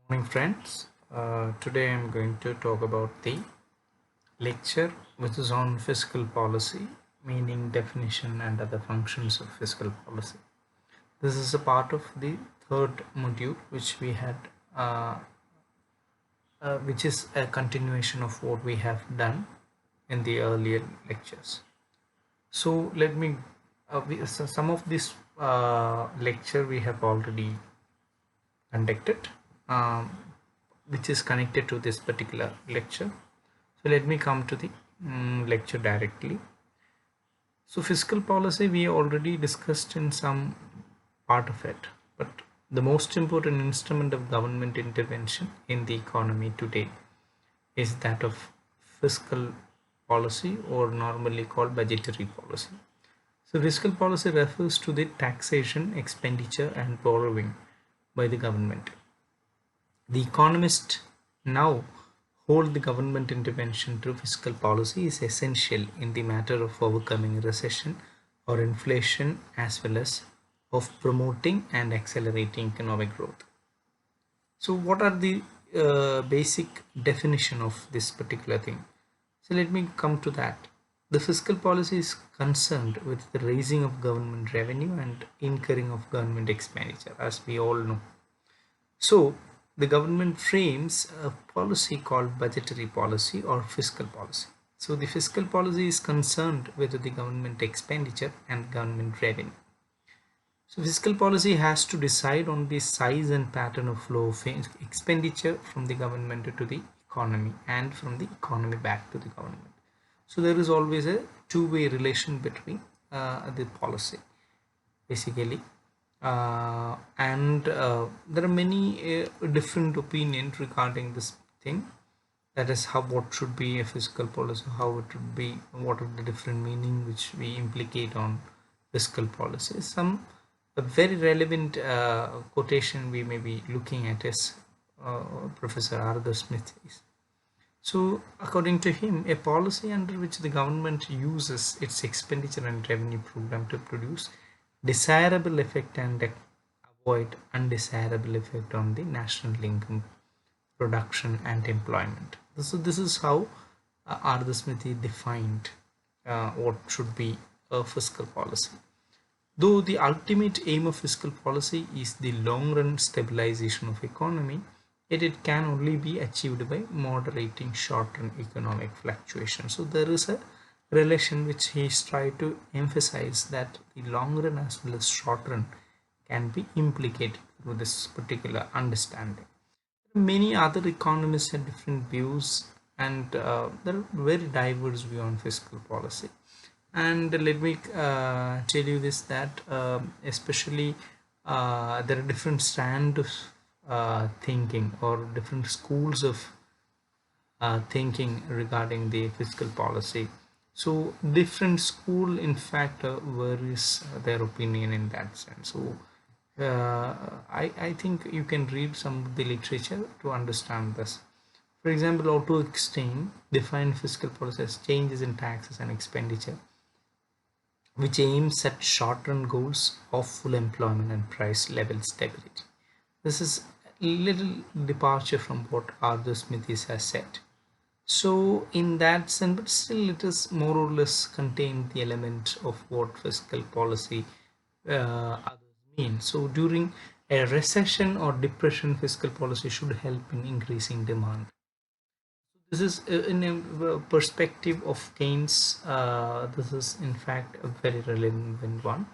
Morning friends. Today I'm going to talk about the lecture which is on fiscal policy, meaning, definition and other functions of fiscal policy. This is a part of the third module which we had, uh, which is a continuation of what we have done in the earlier lectures. So let me, so some of this lecture we have already conducted, um, which is connected to this particular lecture. So let me come to the lecture directly. So fiscal policy we already discussed in some part of it, but the most important instrument of government intervention in the economy today is that of fiscal policy, or normally called budgetary policy. So fiscal policy refers to the taxation, expenditure and borrowing by the government. The economists now hold the government intervention through fiscal policy is essential in the matter of overcoming recession or inflation, as well as of promoting and accelerating economic growth. So what are the basic definition of this particular thing? So let me come to that. The fiscal policy is concerned with the raising of government revenue and incurring of government expenditure, as we all know. So the government frames a policy called budgetary policy or fiscal policy. So the fiscal policy is concerned with the government expenditure and government revenue. So fiscal policy has to decide on the size and pattern of flow of expenditure from the government to the economy and from the economy back to the government. So there is always a two-way relation between the policy basically. And there are many different opinions regarding this thing, that is how what should be a fiscal policy, how it would be, what are the different meaning which we implicate on fiscal policy. Some a very relevant quotation we may be looking at is Professor Arthur Smith. So according to him, a policy under which the government uses its expenditure and revenue program to produce desirable effect and avoid undesirable effect on the national income, production and employment. So this is how Arthur Smithy defined what should be a fiscal policy. Though the ultimate aim of fiscal policy is the long run stabilization of economy, yet it can only be achieved by moderating short run economic fluctuations. So there is a relation which he is trying to emphasize, that the long run as well as short run can be implicated through this particular understanding. Many other economists have different views, and there are very diverse view on fiscal policy. And let me tell you this, that especially there are different strands of thinking, or different schools of thinking regarding the fiscal policy. So different school in fact varies their opinion in that sense. So I think you can read some of the literature to understand this. For example, Otto Eckstein defined fiscal policy as changes in taxes and expenditure which aims at short-run goals of full employment and price level stability. This is a little departure from what Arthur Smithies has said. So in that sense, but still it is more or less contain the element of what fiscal policy others mean. So during a recession or depression, fiscal policy should help in increasing demand. This is in a perspective of Keynes. This is in fact a very relevant one.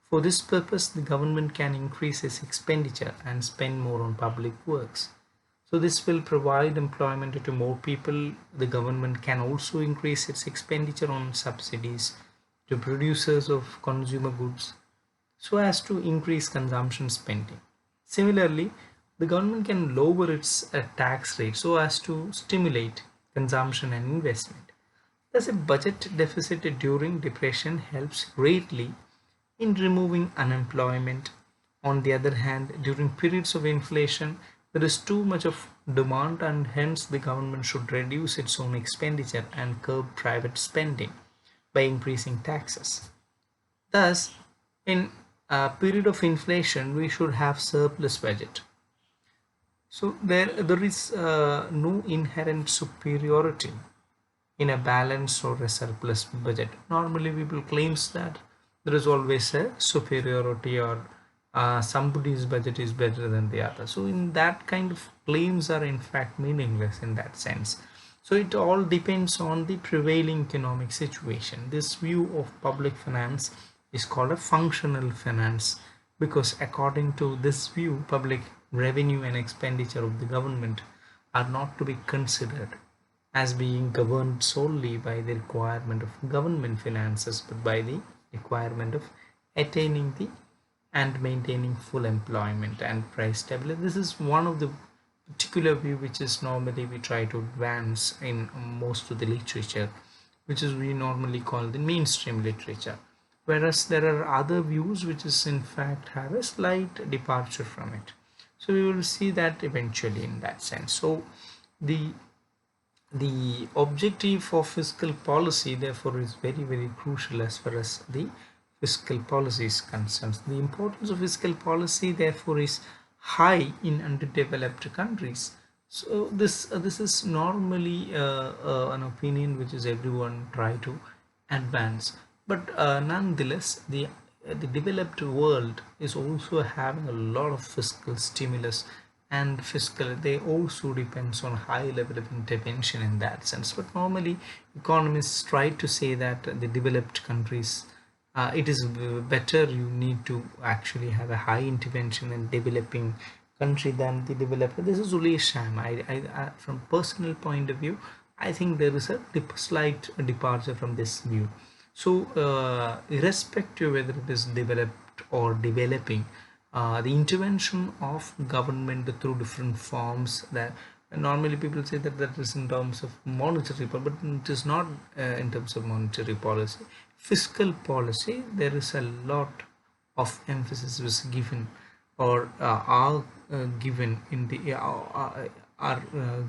For this purpose, the government can increase its expenditure and spend more on public works. So this will provide employment to more people. The government can also increase its expenditure on subsidies to producers of consumer goods so as to increase consumption spending. Similarly, the government can lower its tax rate so as to stimulate consumption and investment. Thus, a budget deficit during depression helps greatly in removing unemployment. On the other hand, during periods of inflation, there is too much of demand, and hence the government should reduce its own expenditure and curb private spending by increasing taxes. Thus, in a period of inflation, we should have surplus budget. So there is no inherent superiority in a balanced or a surplus budget. Normally people claims that there is always a superiority, or somebody's budget is better than the other. So in that kind of claims are in fact meaningless in that sense. So it all depends on the prevailing economic situation. This view of public finance is called a functional finance, because according to this view, public revenue and expenditure of the government are not to be considered as being governed solely by the requirement of government finances, but by the requirement of attaining the and maintaining full employment and price stability. This is one of the particular view which is normally we try to advance in most of the literature, which is we normally call the mainstream literature, whereas there are other views which is in fact have a slight departure from it. So we will see that eventually in that sense. So the objective of fiscal policy therefore is very crucial as far as the fiscal policy is concerned. The importance of fiscal policy therefore is high in underdeveloped countries. So this is normally an opinion which is everyone try to advance, but nonetheless the developed world is also having a lot of fiscal stimulus, and fiscal they also depends on high level of intervention in that sense. But normally economists try to say that the developed countries, it is better, you need to actually have a high intervention in developing country than the developer. This is only a sham. I from personal point of view, I think there is a slight departure from this view. So irrespective whether it is developed or developing, the intervention of government through different forms, that normally people say that that is in terms of monetary policy, but it is not in terms of monetary policy. Fiscal policy, there is a lot of emphasis was given, or are given in the are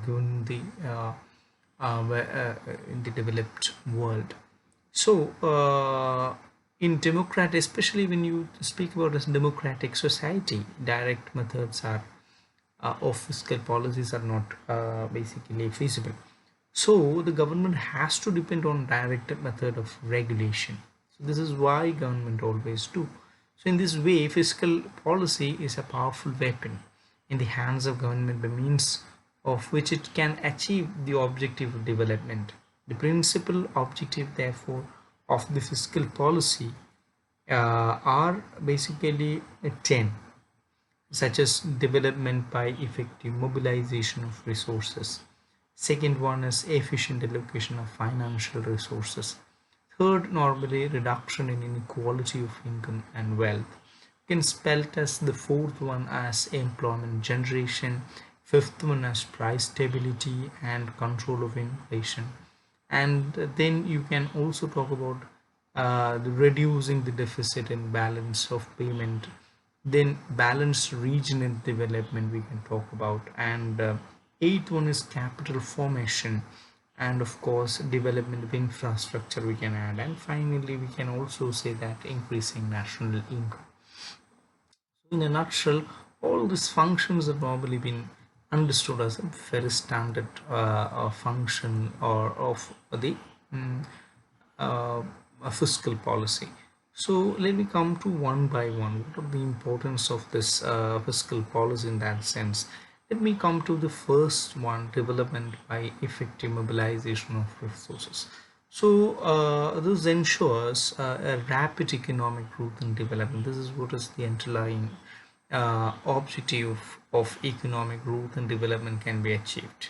given in the developed world. So in democrat, especially when you speak about a democratic society, direct methods are of fiscal policies are not basically feasible. So the government has to depend on direct method of regulation. So this is why government always do. So in this way, fiscal policy is a powerful weapon in the hands of government by means of which it can achieve the objective of development. The principal objective, therefore, of the fiscal policy are basically 10, such as development by effective mobilization of resources. Second one is efficient allocation of financial resources. Third, normally reduction in inequality of income and wealth. You can spell it as the fourth one as employment generation, fifth one as price stability and control of inflation. And then you can also talk about reducing the deficit and balance of payment. Then balanced regional development we can talk about, and eighth one is capital formation, and of course development of infrastructure we can add, and finally we can also say that increasing national income. In a nutshell, all these functions have normally been understood as a very standard function or of the a fiscal policy. So let me come to one by one. What are the importance of this fiscal policy in that sense? Let me come to the first one, development by effective mobilization of resources. So this ensures a rapid economic growth and development. This is what is the underlying objective of economic growth and development can be achieved.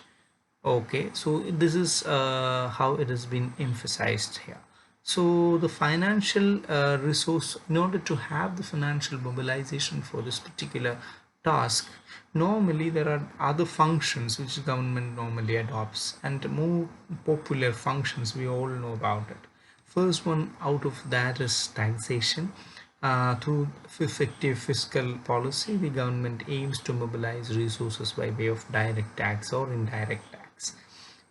Okay, so this is how it has been emphasized here. So the financial resource, in order to have the financial mobilization for this particular task, normally there are other functions which government normally adopts, and more popular functions we all know about it. First one out of that is taxation. Through effective fiscal policy, the government aims to mobilize resources by way of direct tax or indirect tax.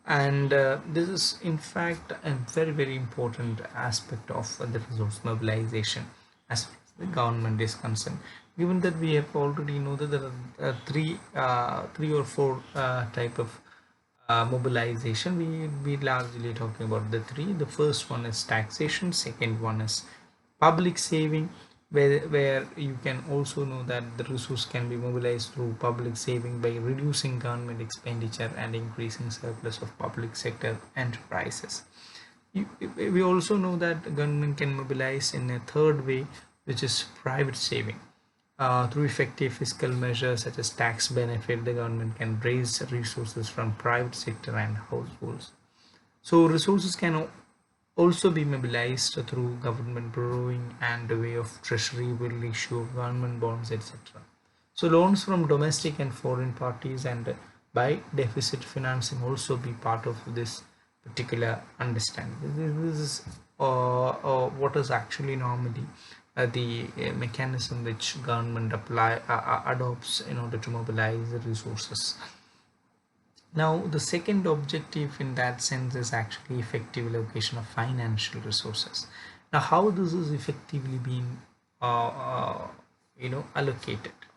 And this is in fact a very important aspect of the resource mobilization as far as the government is concerned. given that we have already know that there are three or four type of mobilization, we largely talking about the three. The first one is taxation, second one is public saving, where you can also know that the resource can be mobilized through public saving by reducing government expenditure and increasing surplus of public sector enterprises. We also know that the government can mobilize in a third way, which is private saving. Through effective fiscal measures such as tax benefit, the government can raise resources from private sector and households. So resources can also be mobilized through government borrowing and the way of treasury will issue of government bonds, etc. So loans from domestic and foreign parties and by deficit financing also be part of this particular understanding. This is what is actually normally the mechanism which government adopts in order to mobilize the resources. Now, the second objective in that sense is actually effective allocation of financial resources. Now, how this is effectively being, allocated,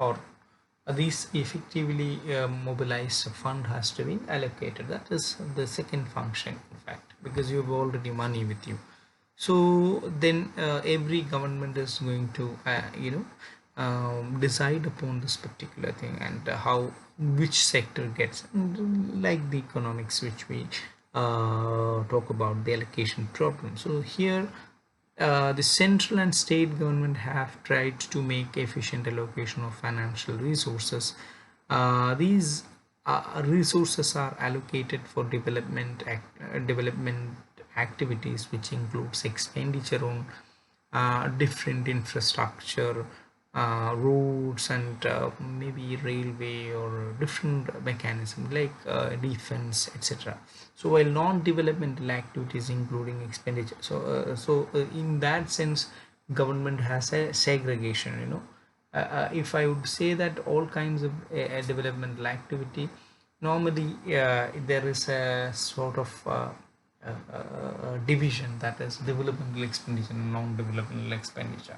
or these effectively mobilized fund has to be allocated. That is the second function, in fact, because you have already money with you. So then every government is going to, decide upon this particular thing and how which sector gets, like the economics which we talk about the allocation problem. So here the central and state government have tried to make efficient allocation of financial resources. These resources are allocated for development activities, which includes expenditure on different infrastructure, roads and maybe railway or different mechanism like defense, etc. So while non-developmental activities including expenditure, in that sense government has a segregation, if I would say that all kinds of developmental activity, normally there is a sort of division, that is developmental expenditure and non-developmental expenditure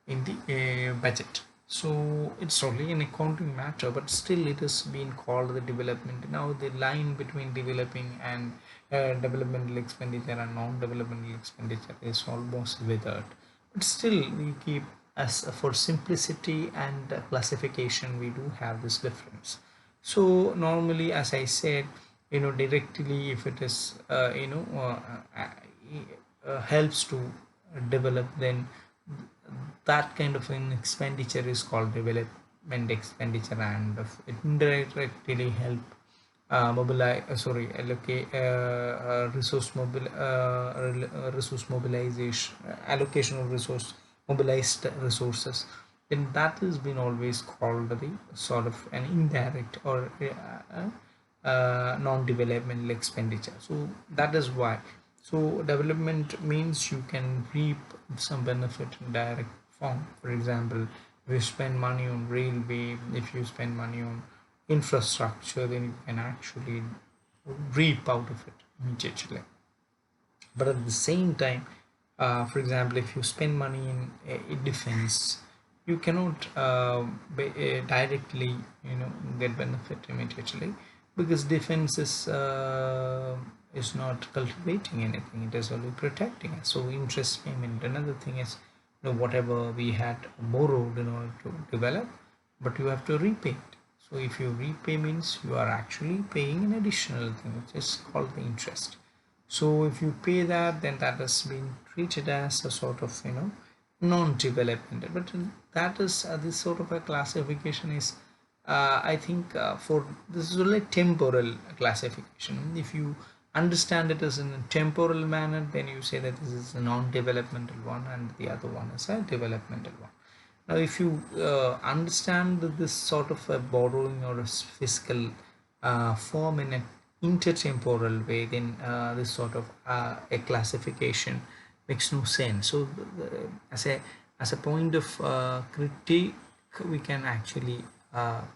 in the budget. So it's only an accounting matter, but still it is being called the development. Now the line between developing and developmental expenditure and non-developmental expenditure is almost withered, but still we keep, as for simplicity and classification, we do have this difference. So normally, as I said, directly, if it is helps to develop, then that kind of an expenditure is called development expenditure, and it indirectly help mobilize allocate resource mobilization, allocation of resource mobilized resources, then that has been always called the sort of an indirect or non-developmental expenditure. So that is why. So development means you can reap some benefit in direct form. For example, if you spend money on railway, if you spend money on infrastructure, then you can actually reap out of it immediately. But at the same time, for example, if you spend money in defense, you cannot directly get benefit immediately, because defense is not cultivating anything, it is only protecting us. So interest payment, another thing is, whatever we had borrowed in order to develop, but you have to repay it. So if you repay, means you are actually paying an additional thing, which is called the interest. So if you pay that, then that has been treated as a sort of non-developmental. But that is this sort of a classification is I think for this is like temporal classification. If you understand it as in a temporal manner, then you say that this is a non-developmental one and the other one is a developmental one. Now if you understand this sort of a borrowing or a fiscal form in an intertemporal way, then this sort of a classification makes no sense. So as a point of critique, we can actually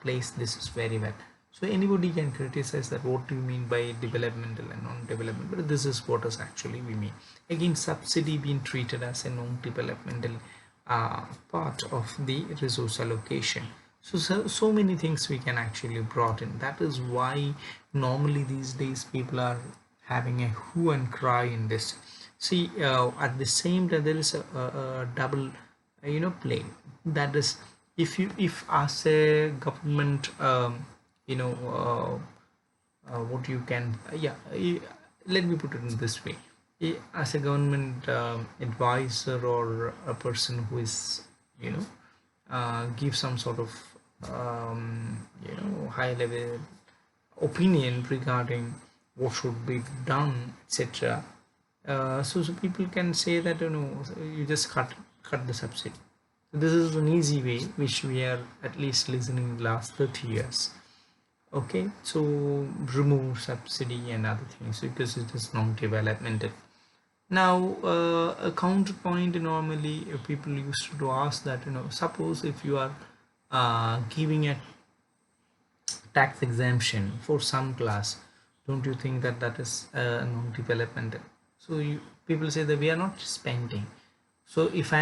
place this very well. So anybody can criticize that what do you mean by developmental and non-developmental, but this is what is actually we mean. Again, subsidy being treated as a non-developmental part of the resource allocation. So many things we can actually brought in. That is why normally these days people are having a hue and cry in this. See, at the same time there is a double play. That is, if as a government, you know what you can let me put it in this way. As a government advisor or a person who is give some sort of high level opinion regarding what should be done, etc. So people can say that you just cut the subsidy. So this is an easy way which we are at least listening in the last 30 years. Okay, so remove subsidy and other things because it is non-developmental. Now a counterpoint, normally people used to ask that suppose if you are giving a tax exemption for some class, don't you think that that is non-developmental? So people say that we are not spending. So if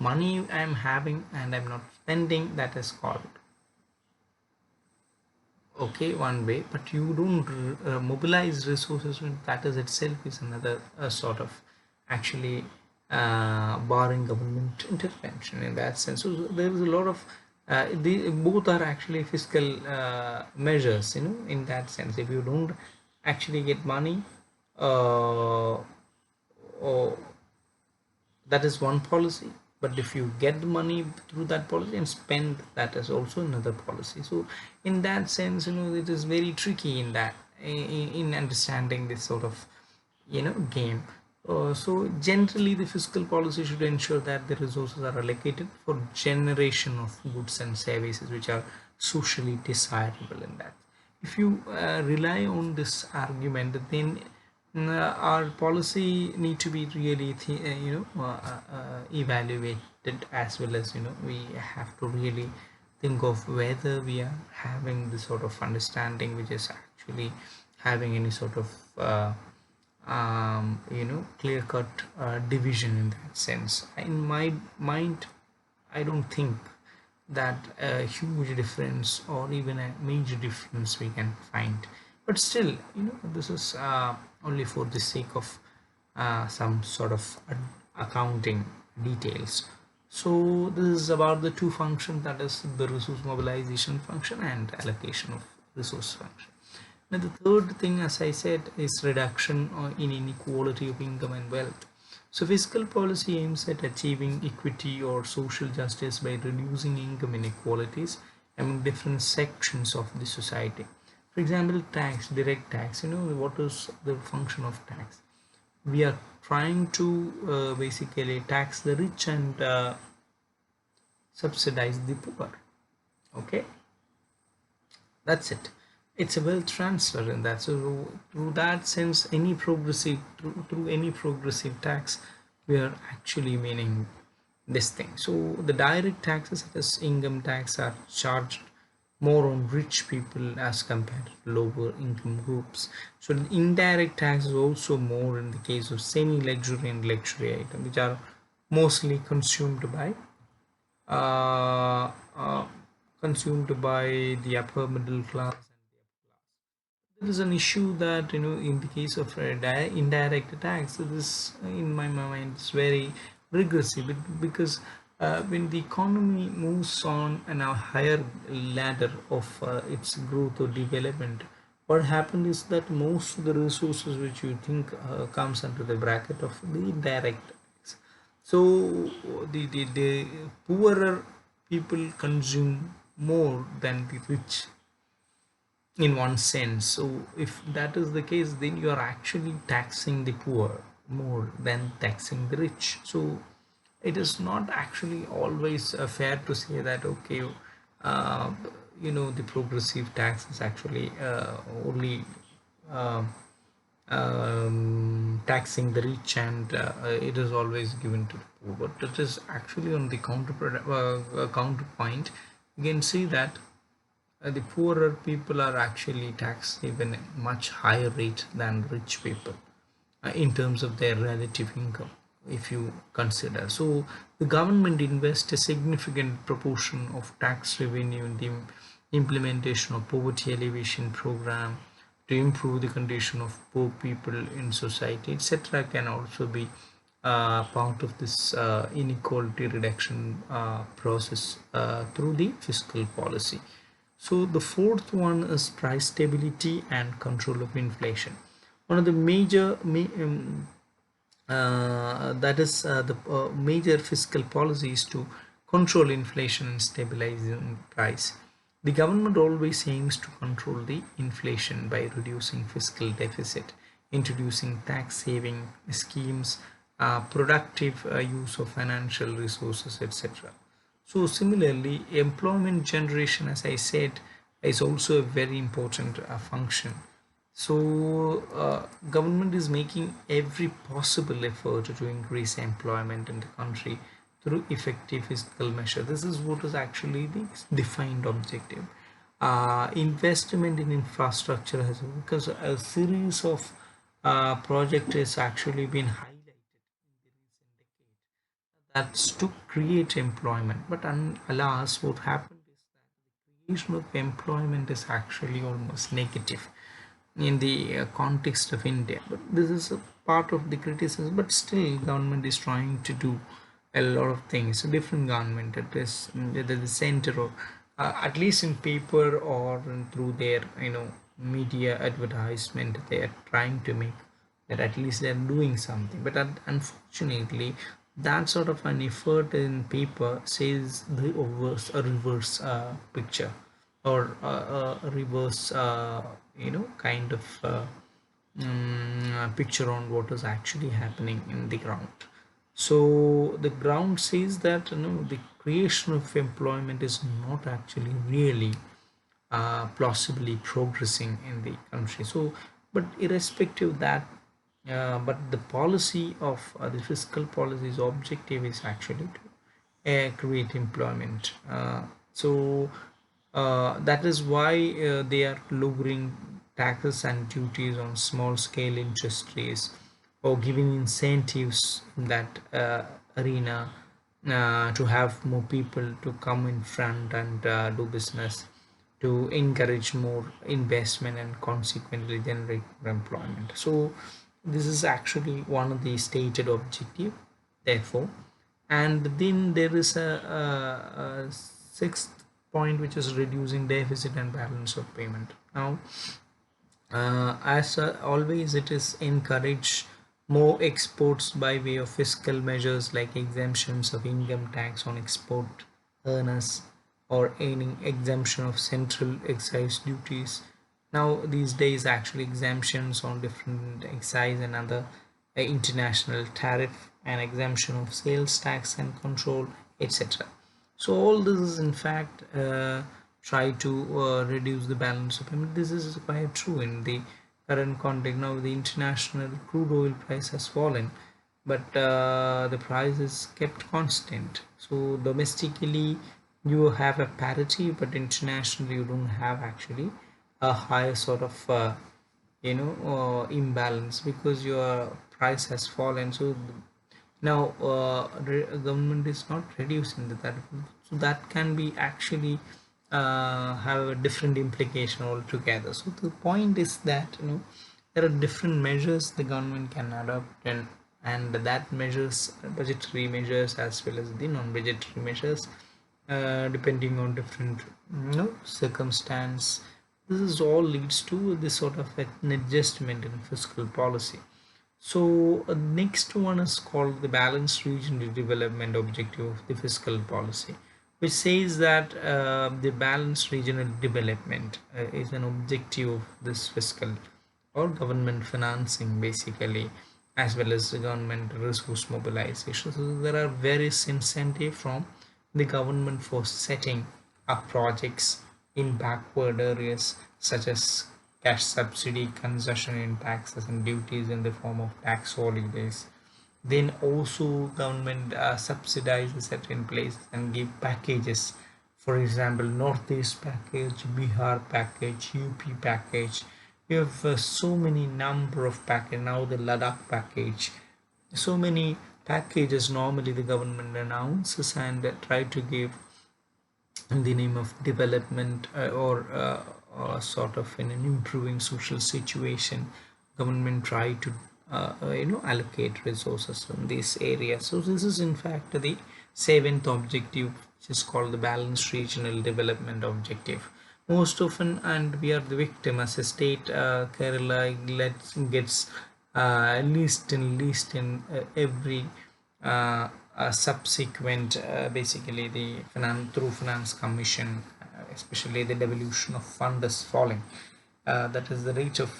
money I'm having and I'm not spending, that is called okay one way, but you don't mobilize resources, that is itself is another sort of actually barring government intervention in that sense. So there is a lot of both are actually fiscal measures, in that sense. If you don't actually get money, or that is one policy, but if you get the money through that policy and spend, that is also another policy. So in that sense, it is very tricky in that in understanding this sort of game. So generally the fiscal policy should ensure that the resources are allocated for generation of goods and services which are socially desirable. In that, if you rely on this argument, then our policy need to be really evaluated, as well as we have to really think of whether we are having this sort of understanding which is actually having any sort of clear-cut division in that sense. In my mind, I don't think that a huge difference or even a major difference we can find, but still this is only for the sake of some sort of accounting details. So this is about the two functions, that is the resource mobilization function and allocation of resource function. Now the third thing, as I said, is reduction in inequality of income and wealth. So fiscal policy aims at achieving equity or social justice by reducing income inequalities among different sections of the society. For example, tax, direct tax, what is the function of tax? We are trying to basically tax the rich and subsidize the poor. Okay, that's it. It's a wealth transfer in that. So through that sense, any progressive through any progressive tax, we are actually meaning this thing. So the direct taxes such as income tax are charged more on rich people as compared to lower income groups. So the indirect tax is also more in the case of semi-luxury and luxury items, which are mostly consumed by uh, uh, the upper middle class. There is an issue that in the case of indirect tax, this in my mind is very regressive, because when the economy moves on a higher ladder of its growth or development, what happens is that most of the resources which you think comes under the bracket of the indirect tax. So the poorer people consume more than the rich in one sense. So if that is the case, then you are actually taxing the poor more than taxing the rich. So it is not actually always fair to say that okay, uh, the progressive tax is actually only uh, taxing the rich, and it is always given to the poor. But it is actually on the counterpoint, you can see that the poorer people are actually taxed even a much higher rate than rich people in terms of their relative income. if you consider. So the government invests a significant proportion of tax revenue in the implementation of poverty alleviation program to improve the condition of poor people in society, etc., can also be part of this inequality reduction process through the fiscal policy. So the fourth one is price stability and control of inflation. One of the major fiscal policies to control inflation and stabilizing price. The government always aims to control the inflation by reducing fiscal deficit, introducing tax saving schemes, productive use of financial resources, etc. So similarly, employment generation, as I said, is also a very important function. So government is making every possible effort to increase employment in the country through effective fiscal measure. This is what is actually the defined objective. Investment in infrastructure has, because a series of project has actually been highlighted in the recent decade that's to create employment. But alas, what happened is that the creation of employment is actually almost negative in the context of India. But this is a part of the criticism. But still, government is trying to do a lot of things. A different government at this, at the center, or at least in paper or through their media advertisement, they are trying to make that at least they are doing something. But unfortunately, that sort of an effort in paper says the reverse picture, or a reverse kind of picture on what is actually happening in the ground. So the ground says that the creation of employment is not actually really plausibly progressing in the country. So but irrespective of that, but the policy of the fiscal policy's objective is actually to create employment. That is why they are lowering taxes and duties on small scale industries, or giving incentives in that arena to have more people to come in front and do business, to encourage more investment and consequently generate more employment. So this is actually one of the stated objective, therefore. And then there is a sixth point, which is reducing deficit and balance of payment. Now as always, it is encourage more exports by way of fiscal measures like exemptions of income tax on export earners, or any exemption of central excise duties. Now these days, actually exemptions on different excise and other international tariff, and exemption of sales tax and control, etc. So all this is in fact try to reduce the balance of payment. This is quite true in the current context. Now the international crude oil price has fallen, but the price is kept constant. So domestically you have a parity, but internationally you don't have actually a higher sort of imbalance, because your price has fallen. So now government is not reducing that, so that can be actually have a different implication altogether. So the point is that there are different measures the government can adopt, and that measures, budgetary measures as well as the non-budgetary measures, depending on different circumstance. This is all leads to this sort of an adjustment in fiscal policy. So next one is called the balanced regional development objective of the fiscal policy, which says that the balanced regional development is an objective of this fiscal or government financing, basically, as well as the government resource mobilization. So there are various incentives from the government for setting up projects in backward areas, such as cash subsidy, concession in taxes and duties in the form of tax holidays. Then also government subsidizes certain places and give packages. For example, Northeast package, Bihar package, UP package. You have so many number of package. Now the Ladakh package. So many packages normally the government announces and try to give in the name of development, or sort of in an improving social situation. Government try to allocate resources in this area. So this is in fact the seventh objective, which is called the balanced regional development objective. Most often, and we are the victim as a state, Kerala gets least in every subsequent, basically the finance commission, especially the devolution of fund is falling. That is the rate of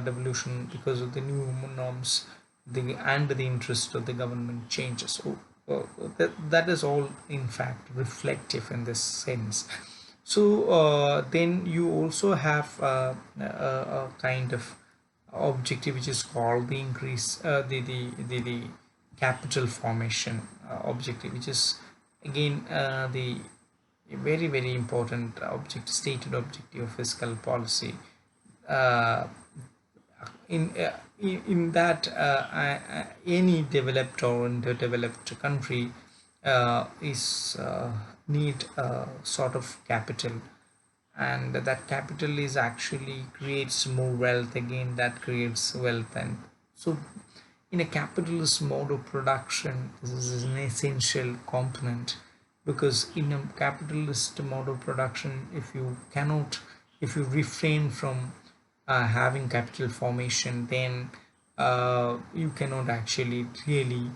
devolution because of the new norms, and the interest of the government changes. So that is all in fact reflective in this sense. So then you also have a kind of objective which is called the increase, the capital formation objective, which is again the very important object, stated objective of fiscal policy. uh, in that any developed or underdeveloped country is need a sort of capital, and that capital is actually creates more wealth, again that creates wealth. And so in a capitalist mode of production, this is an essential component, because in a capitalist mode of production, if you refrain from having capital formation, then you cannot actually really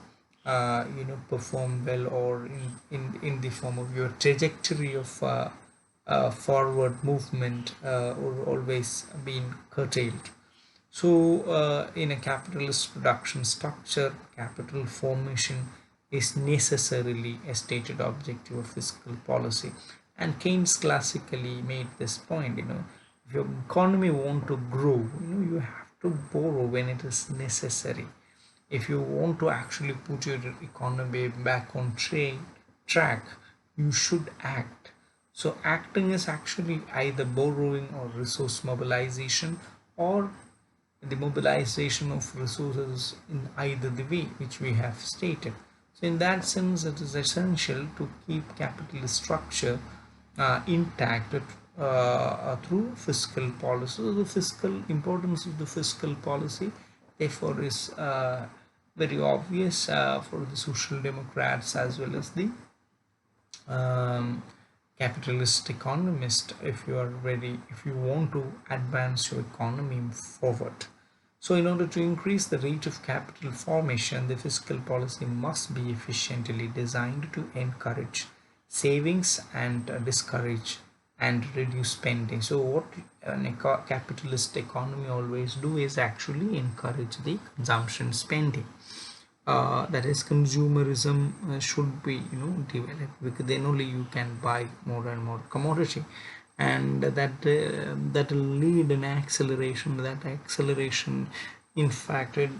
perform well, or in the form of your trajectory of forward movement or always been curtailed. So in a capitalist production structure, capital formation is necessarily a stated objective of fiscal policy. And Keynes classically made this point, if your economy want to grow, you have to borrow when it is necessary. If you want to actually put your economy back on track, you should act. So acting is actually either borrowing or resource mobilization, or the mobilization of resources in either the way which we have stated. So in that sense, it is essential to keep capital structure intact through fiscal policy. So the fiscal importance of the fiscal policy therefore is very obvious for the social democrats as well as the um, capitalist economist, if you want to advance your economy forward. So in order to increase the rate of capital formation, the fiscal policy must be efficiently designed to encourage savings and discourage and reduce spending. So what an capitalist economy always do is actually encourage the consumption spending. That is consumerism should be developed, because then only you can buy more and more commodity, and that will lead an acceleration. That acceleration in fact it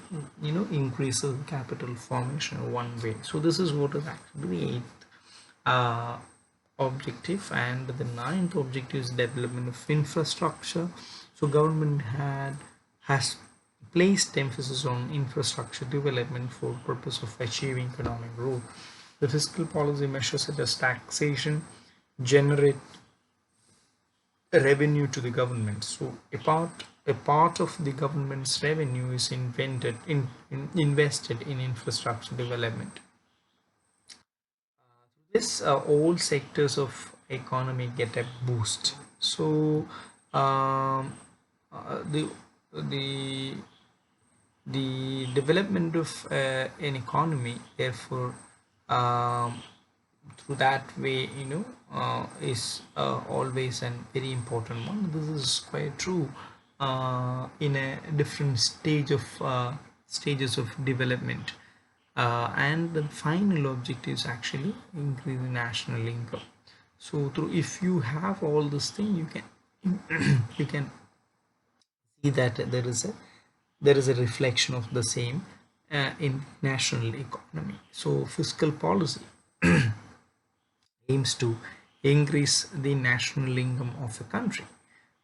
increases capital formation one way. So this is what is actually the eighth objective. And the ninth objective is development of infrastructure. So government has placed emphasis on infrastructure development for purpose of achieving economic growth. The fiscal policy measures such as taxation generate revenue to the government. So a part of the government's revenue is invested in infrastructure development. This all sectors of economy get a boost. So um, the the development of an economy therefore through that way is always a very important one. This is quite true in a different stages of development. And the final objective is actually increasing national income. So through, if you have all this thing, you can you can see that there is a reflection of the same in national economy. So fiscal policy aims to increase the national income of a country.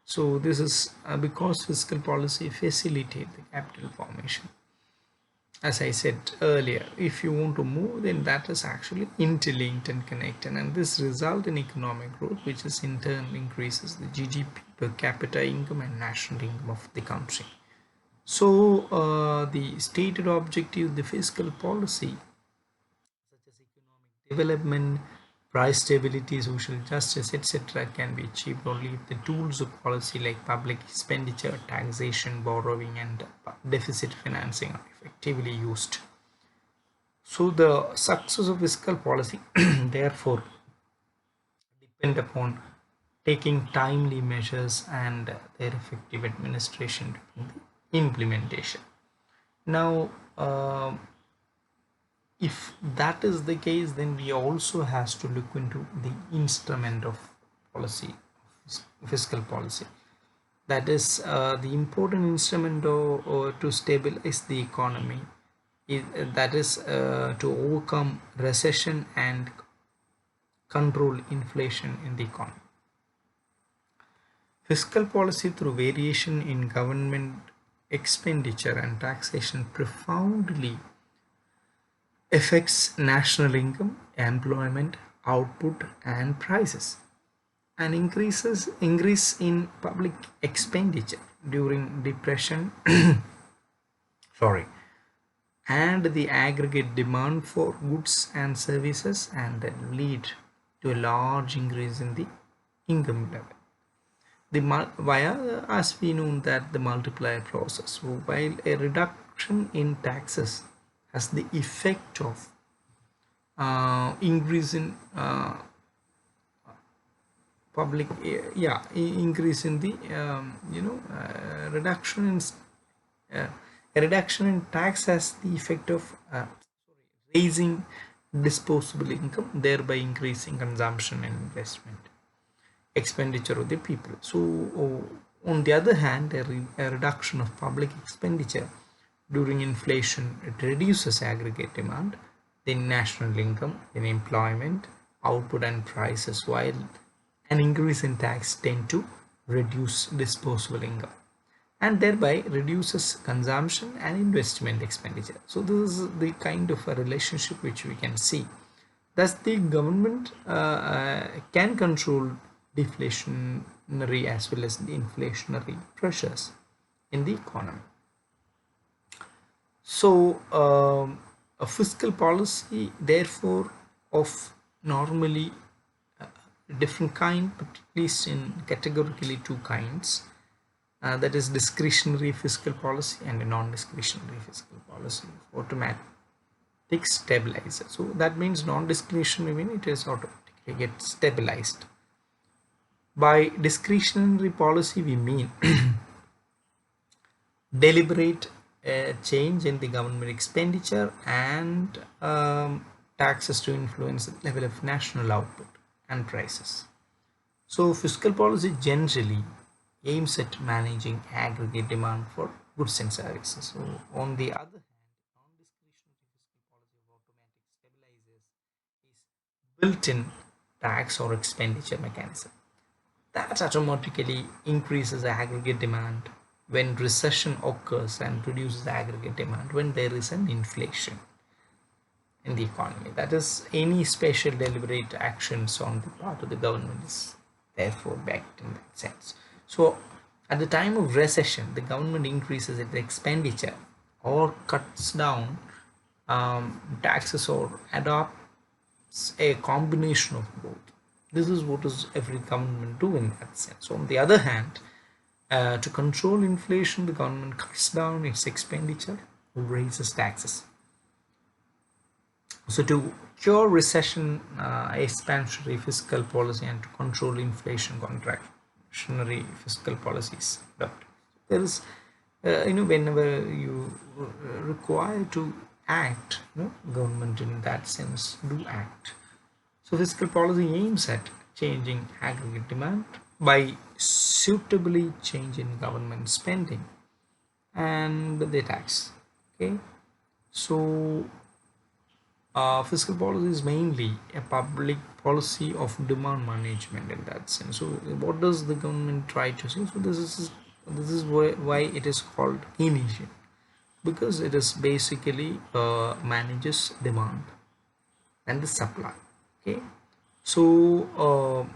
So this is because fiscal policy facilitate the capital formation. as I said earlier, if you want to move, then that is actually interlinked and connected, and this result in economic growth, which is in turn increases the GDP per capita income and national income of the country. So the stated objective of the fiscal policy, such as economic development, price stability, social justice, etc., can be achieved only if the tools of policy like public expenditure, taxation, borrowing, and deficit financing are effectively used. So the success of fiscal policy, therefore, depend upon taking timely measures and their effective administration during the implementation. Now, if that is the case, then we also has to look into the instrument of policy, fiscal policy. That is the important instrument to stabilize the economy. That is to overcome recession and control inflation in the economy. Fiscal policy through variation in government expenditure and taxation profoundly affects national income, employment, output, and prices. An increase in public expenditure during depression sorry, and the aggregate demand for goods and services, and then lead to a large increase in the income level. Via, as we know, that the multiplier process. So while a reduction in taxes has the effect of increase in public, increase in the reduction in a reduction in tax has the effect of raising disposable income, thereby increasing consumption and investment expenditure of the people. So on the other hand, a reduction of public expenditure during inflation, it reduces aggregate demand, then national income, then employment, output, and prices, while an increase in tax tend to reduce disposable income and thereby reduces consumption and investment expenditure. So this is the kind of a relationship which we can see. Thus the government can control deflationary as well as the inflationary pressures in the economy. So a fiscal policy therefore of normally different kind, but at least in categorically two kinds, that is discretionary fiscal policy and a non-discretionary fiscal policy of automatic stabilizer. So that means non-discretionary mean it is automatically get stabilized. By discretionary policy we mean deliberate change in the government expenditure and taxes to influence the level of national output and prices. So fiscal policy generally aims at managing aggregate demand for goods and services. So on the other hand, non-discretionary fiscal policy of automatic stabilizers is built-in tax or expenditure mechanism that automatically increases aggregate demand when recession occurs and reduces aggregate demand when there is an inflation in the economy. That is, any special deliberate actions on the part of the government is therefore backed in that sense. So at the time of recession, the government increases its expenditure or cuts down taxes or adopts a combination of both. This is what is every government do in that sense. On the other hand, to control inflation, the government cuts down its expenditure or raises taxes. So to cure recession, expansionary fiscal policy, and to control inflation, contractionary fiscal policies adopted. There is, whenever you require to act, government in that sense do act. So fiscal policy aims at changing aggregate demand by suitably changing government spending and the tax. Okay, so fiscal policy is mainly a public policy of demand management in that sense. So what does the government try to say? So this is why it is called Keynesian. because it is basically manages demand and the supply. Okay, so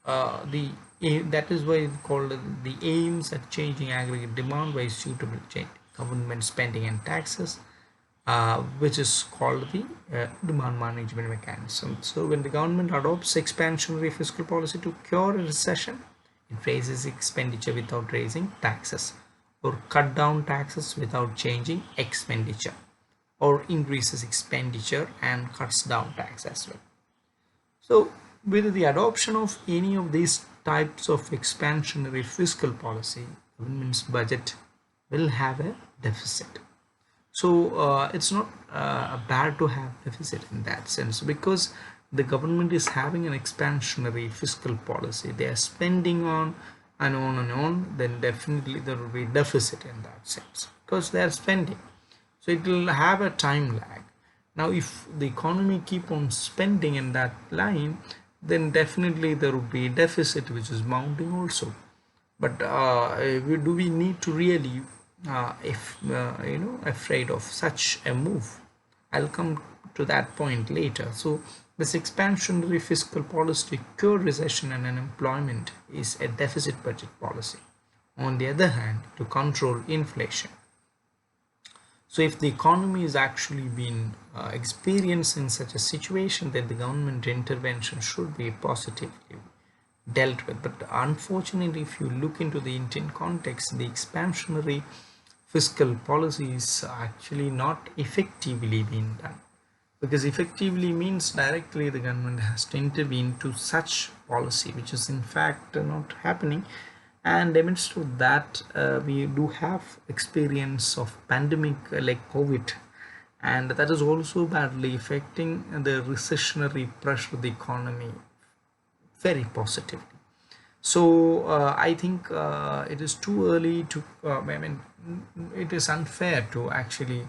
that is why it's called the aims at changing aggregate demand by suitable change government spending and taxes, which is called the demand management mechanism. So when the government adopts expansionary fiscal policy to cure a recession, it raises expenditure without raising taxes, or cut down taxes without changing expenditure, or increases expenditure and cuts down tax as well. So with the adoption of any of these types of expansionary fiscal policy, government's budget will have a deficit. So it's not bad to have deficit in that sense, because the government is having an expansionary fiscal policy. They are spending on and on and on, then definitely there will be deficit in that sense, because they are spending. So it will have a time lag. Now if the economy keep on spending in that line, then definitely there will be deficit which is mounting also. But do we need to really afraid of such a move? I'll come to that point later. So this expansionary fiscal policy to cure recession and unemployment is a deficit budget policy. On the other hand, to control inflation. So if the economy is actually been experiencing such a situation, then the government intervention should be positively dealt with. But unfortunately, if you look into the Indian context, the expansionary fiscal policy is actually not effectively being done, because effectively means directly the government has to intervene to such policy, which is in fact not happening. And amidst of that, we do have experience of pandemic like COVID, and that is also badly affecting the recessionary pressure of the economy very positively. So I think it is too early to it is unfair to actually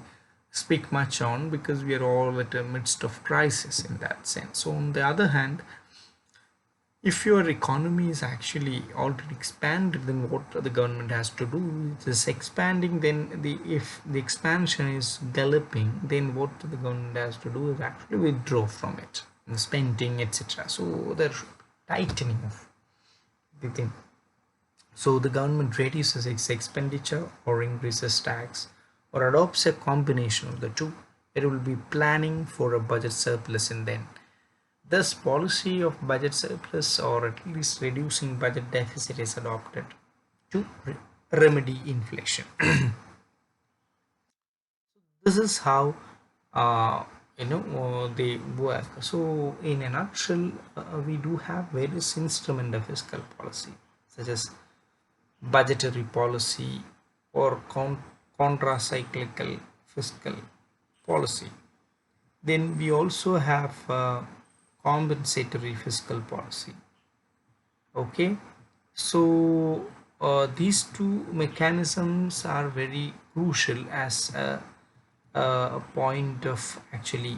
speak much on, because we are all at the midst of crisis in that sense. So on the other hand, if your economy is actually already expanded, then what the government has to do is expanding. Then if the expansion is galloping, then what the government has to do is actually withdraw from it, the spending, etc. So there should be tightening of the thing. So the government reduces its expenditure or increases tax or adopts a combination of the two. It will be planning for a budget surplus, and then this policy of budget surplus, or at least reducing budget deficit, is adopted to remedy inflation. This is how they work. So in a nutshell, we do have various instruments of fiscal policy, such as budgetary policy or contra-cyclical fiscal policy. Then we also have compensatory fiscal policy. Okay, so these two mechanisms are very crucial as a point of actually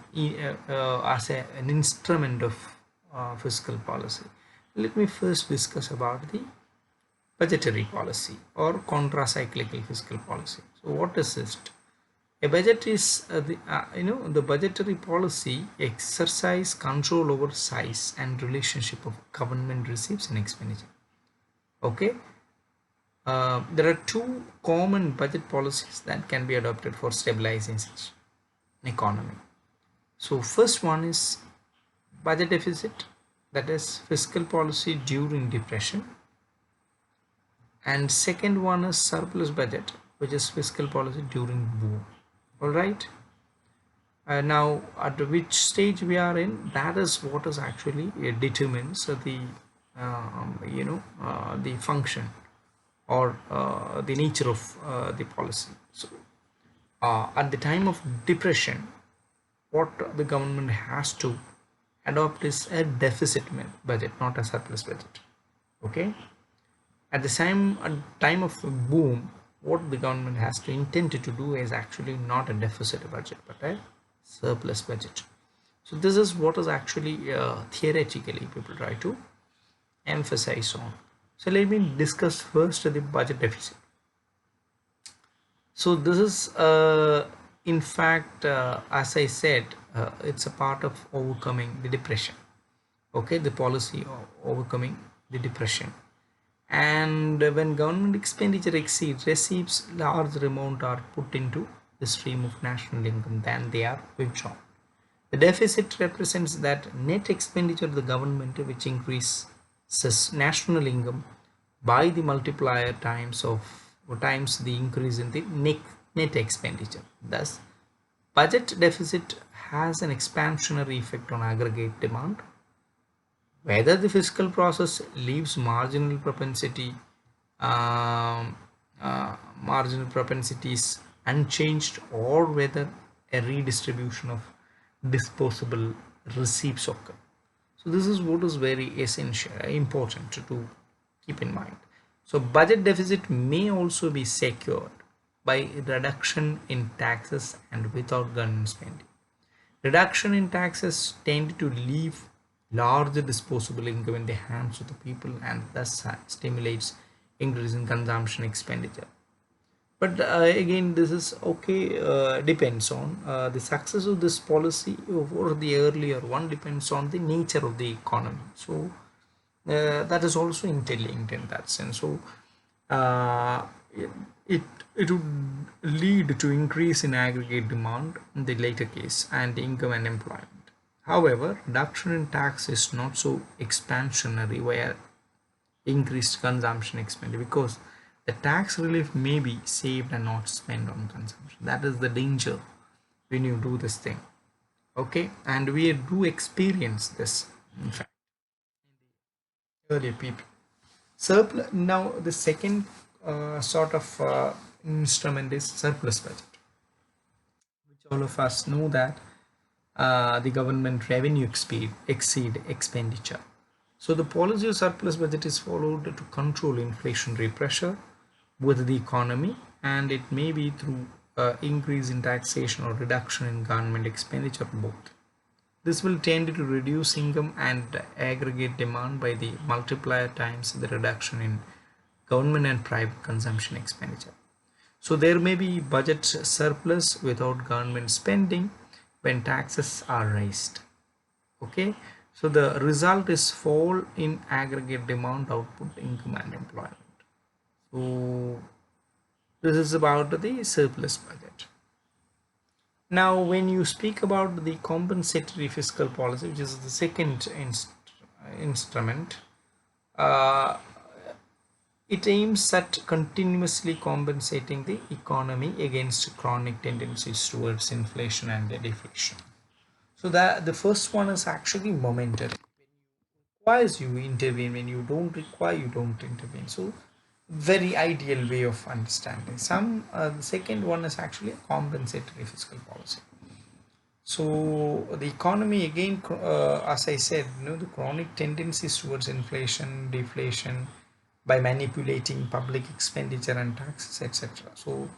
as an instrument of fiscal policy. Let me first discuss about the budgetary policy or contra-cyclical fiscal policy. So what is this? A budget is the budgetary policy exercise control over size and relationship of government receipts and expenditure. Okay, there are two common budget policies that can be adopted for stabilizing such an economy. So first one is budget deficit, that is fiscal policy during depression, and second one is surplus budget, which is fiscal policy during boom. All right, now at which stage we are in, that is what is actually determines the the function or the nature of the policy. So at the time of depression, what the government has to adopt is a deficit budget, not a surplus budget. Okay, at the time of boom, what the government has to intend to do is actually not a deficit budget but a surplus budget. So this is what is actually theoretically people try to emphasize on. So let me discuss first the budget deficit. So this is in fact, as I said, it's a part of overcoming the depression. Okay, the policy of overcoming the depression. And when government expenditure exceeds, receipts large amount are put into the stream of national income than they are withdrawn. The deficit represents that net expenditure of the government which increases national income by the multiplier times the increase in the net expenditure. Thus, budget deficit has an expansionary effect on aggregate demand. Whether the fiscal process leaves um, marginal propensities unchanged, or whether a redistribution of disposable receipts occur. So this is what is very essential, important to keep in mind. So budget deficit may also be secured by reduction in taxes and without government spending. Reduction in taxes tend to leave larger disposable income in the hands of the people and thus stimulates increase in consumption expenditure. But again, this is okay, depends on the success of this policy or the earlier one depends on the nature of the economy. So that is also interlinked in that sense. So uh, it, it it would lead to increase in aggregate demand in the later case and income and employment. However, reduction in tax is not so expansionary where increased consumption expenditure, because the tax relief may be saved and not spent on consumption. That is the danger when you do this thing. Okay, and we do experience this in fact earlier people. Surplus. Now the second sort of instrument is surplus budget, which all of us know that the government revenue exceed expenditure. So the policy of surplus budget is followed to control inflationary pressure with the economy, and it may be through increase in taxation or reduction in government expenditure, both. This will tend to reduce income and aggregate demand by the multiplier times the reduction in government and private consumption expenditure. So there may be budget surplus without government spending when taxes are raised. Okay, so the result is fall in aggregate demand, output, income and employment. So this is about the surplus budget. Now when you speak about the compensatory fiscal policy, which is the second instrument, uh, it aims at continuously compensating the economy against chronic tendencies towards inflation and deflation. So that the first one is actually momentary. Requires you intervene, when you don't require you don't intervene. So very ideal way of understanding. The second one is actually a compensatory fiscal policy. So the economy again, as I said, the chronic tendencies towards inflation, deflation, by manipulating public expenditure and taxes, etc. So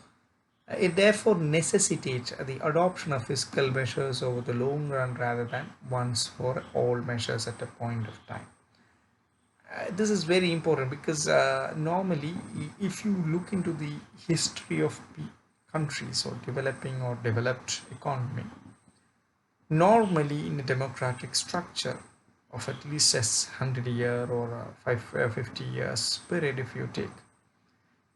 it therefore necessitates the adoption of fiscal measures over the long run rather than once for all measures at a point of time. This is very important because normally, if you look into the history of countries or developing or developed economy, normally in a democratic structure of at least a 100-year or a 50 years period, if you take,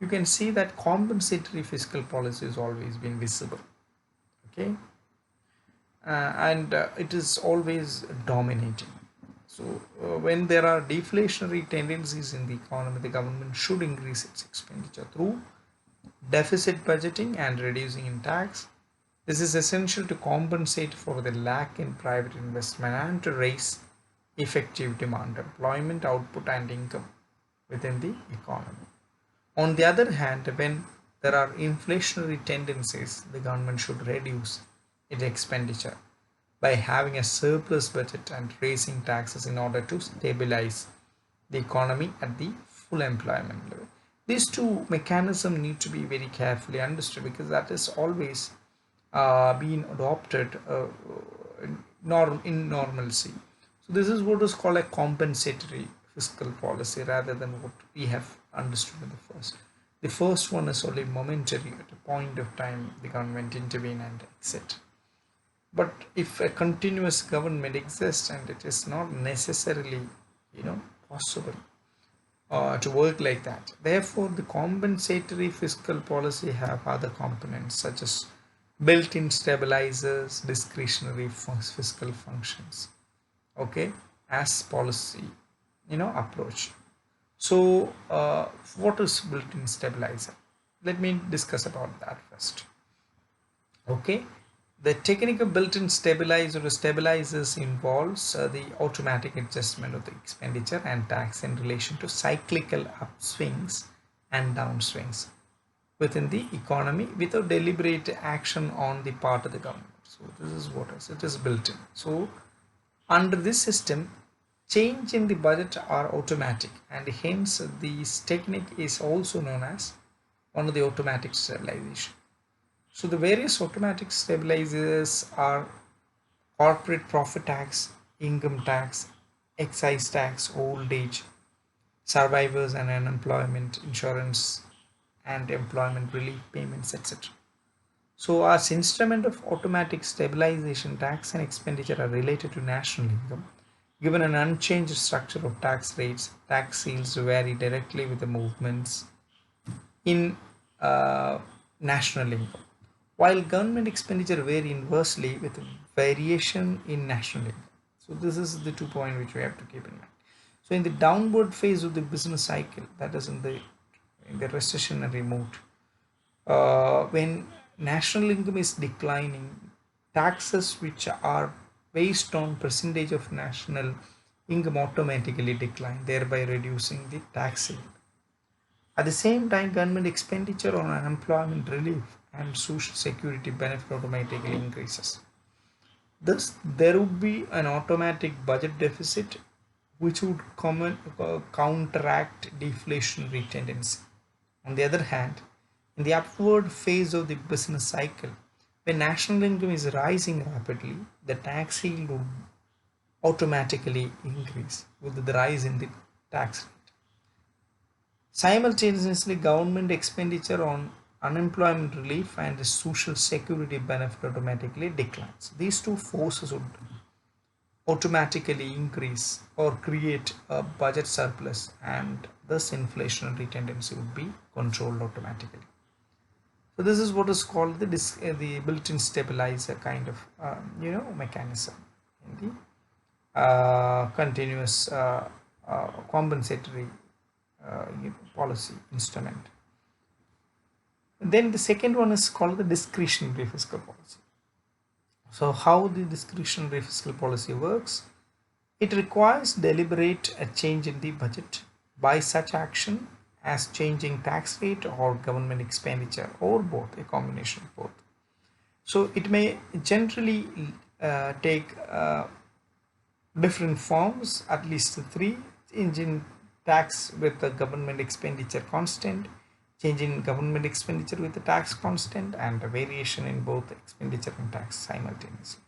you can see that compensatory fiscal policy has always been visible. Okay, and it is always dominating. So when there are deflationary tendencies in the economy, the government should increase its expenditure through deficit budgeting and reducing in tax. This is essential to compensate for the lack in private investment and to raise effective demand, employment, output and income within the economy. On the other hand, when there are inflationary tendencies, the government should reduce its expenditure by having a surplus budget and raising taxes in order to stabilize the economy at the full employment level. These two mechanisms need to be very carefully understood because that is always been adopted in normalcy. So this is what is called a compensatory fiscal policy rather than what we have understood in the first. The first one is only momentary. At a point of time, the government intervene and exit. But if a continuous government exists, and it is not necessarily, possible to work like that. Therefore, the compensatory fiscal policy have other components such as built-in stabilizers, discretionary fiscal functions. Okay, as policy, approach. So, what is built-in stabilizer? Let me discuss about that first. Okay, the technique of built-in stabilizer or stabilizers involves the automatic adjustment of the expenditure and tax in relation to cyclical upswings and downswings within the economy without deliberate action on the part of the government. So this is what it is built in. So under this system, change in the budget are automatic, and hence this technique is also known as one of the automatic stabilization. So the various automatic stabilizers are corporate profit tax, income tax, excise tax, old age, survivors and unemployment insurance, and employment relief payments, etc. So as instrument of automatic stabilization, tax and expenditure are related to national income. Given an unchanged structure of tax rates, tax yields vary directly with the movements in national income, while government expenditure vary inversely with variation in national income. So this is the 2 points which we have to keep in mind. So in the downward phase of the business cycle, that is in the recessionary mode, when national income is declining, taxes which are based on percentage of national income automatically decline, thereby reducing the tax yield. At the same time, government expenditure on unemployment relief and social security benefit automatically increases. Thus, there would be an automatic budget deficit which would counteract deflationary tendency. On the other hand, in the upward phase of the business cycle, when national income is rising rapidly, the tax yield would automatically increase with the rise in the tax rate. Simultaneously, government expenditure on unemployment relief and the social security benefit automatically declines. These two forces would automatically increase or create a budget surplus, and thus inflationary tendency would be controlled automatically. So this is what is called the built-in stabilizer kind of mechanism in the continuous compensatory policy instrument. Then the second one is called the discretionary fiscal policy. So how the discretionary fiscal policy works? It requires deliberate change in the budget by such action as changing tax rate or government expenditure, or both, a combination of both. So it may generally take different forms, at least three: change in tax with the government expenditure constant, change in government expenditure with the tax constant, and a variation in both expenditure and tax simultaneously.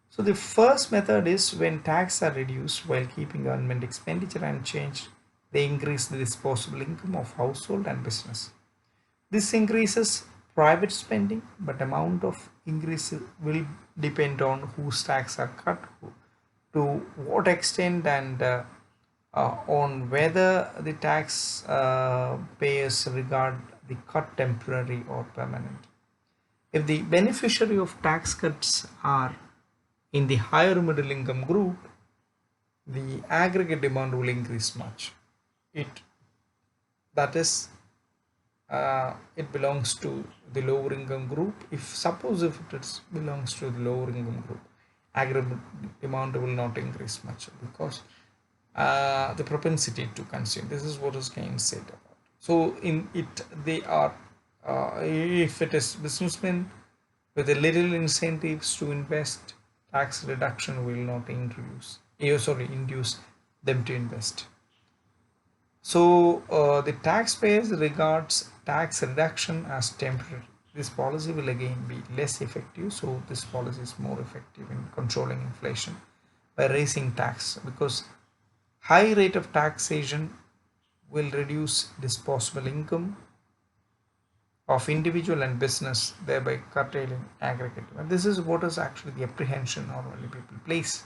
So the first method is when tax are reduced while keeping government expenditure unchanged, they increase the disposable income of household and business. This increases private spending, but amount of increase will depend on whose tax are cut, to what extent, and on whether the tax payers regard the cut temporary or permanent. If the beneficiary of tax cuts are in the higher middle income group, the aggregate demand will increase much. That is, it belongs to the lower income group. If it belongs to the lower income group, aggregate demand will not increase much because the propensity to consume. This is what is Keynes said about. So in it, they are if it is businessmen with a little incentives to invest, tax reduction will not induce them to invest. So the taxpayers regards tax reduction as temporary. This policy will again be less effective. So this policy is more effective in controlling inflation by raising tax, because high rate of taxation will reduce disposable income of individual and business, thereby curtailing aggregate demand. This is what is actually the apprehension normally people place.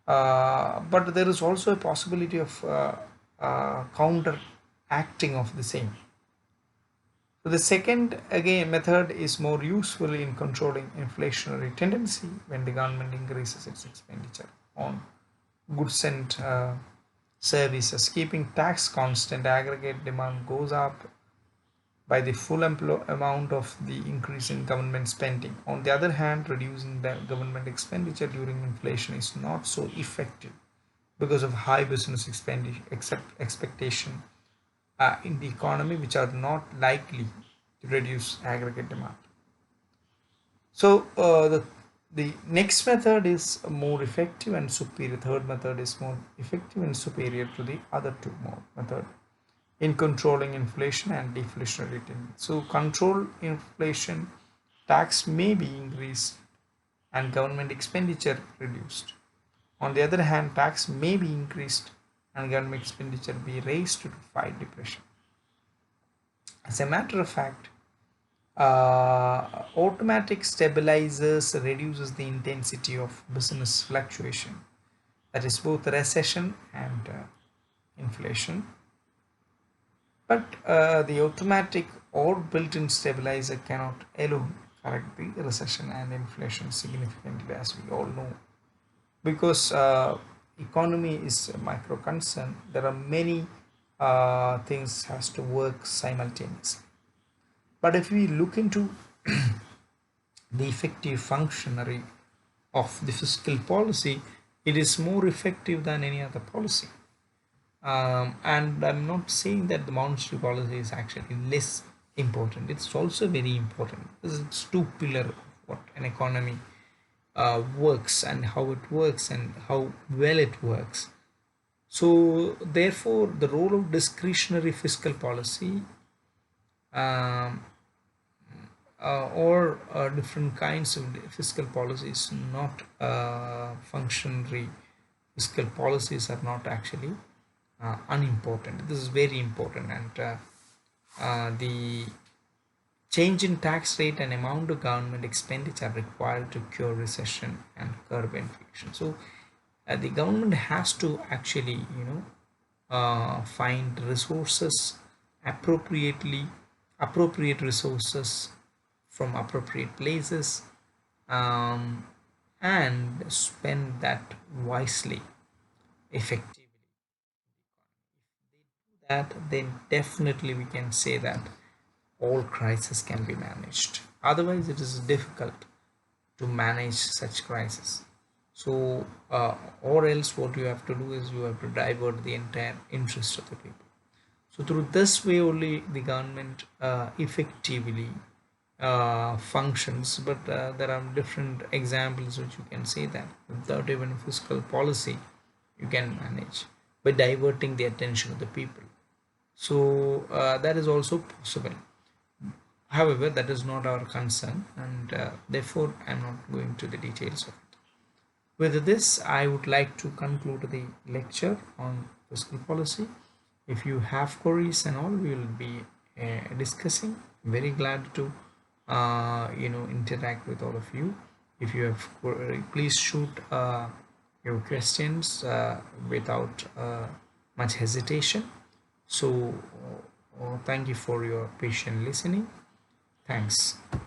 But there is also a possibility of counteracting of the same. So the second again method is more useful in controlling inflationary tendency when the government increases its expenditure on goods and services. Keeping tax constant, aggregate demand goes up by the full amount of the increase in government spending. On the other hand, reducing the government expenditure during inflation is not so effective because of high business expenditure expectation in the economy, which are not likely to reduce aggregate demand. So the next method is more effective and superior. Third method is more effective and superior to the other two more method in controlling inflation and deflationary tendency. So control inflation, tax may be increased and government expenditure reduced. On the other hand, tax may be increased and government expenditure be raised to fight depression. As a matter of fact, automatic stabilizers reduces the intensity of business fluctuation, that is both recession and inflation. But the automatic or built-in stabilizer cannot alone correct the recession and inflation significantly, as we all know, because economy is a micro concern. There are many things has to work simultaneously. But if we look into the effective functionary of the fiscal policy, it is more effective than any other policy. And I'm not saying that the monetary policy is actually less important. It's also very important. It's two pillars of what an economy works and how it works and how well it works. So therefore, the role of discretionary fiscal policy um, or different kinds of fiscal policies, not functionary fiscal policies, are not actually unimportant. This is very important, and the change in tax rate and amount of government expenditure are required to cure recession and curb inflation. So the government has to actually, find resources appropriately, appropriate resources from appropriate places, um, and spend that wisely, effectively. That then definitely we can say that all crises can be managed. Otherwise, it is difficult to manage such crisis. So, or else what you have to do is you have to divert the entire interest of the people. So through this way only the government effectively functions. But there are different examples which you can say that without even fiscal policy you can manage by diverting the attention of the people. So that is also possible. However, that is not our concern, and therefore I'm not going to the details of it. With this, I would like to conclude the lecture on fiscal policy. If you have queries and all, we will be discussing. Very glad to interact with all of you. If you have query, please shoot your questions without much hesitation. So thank you for your patient listening. Thanks.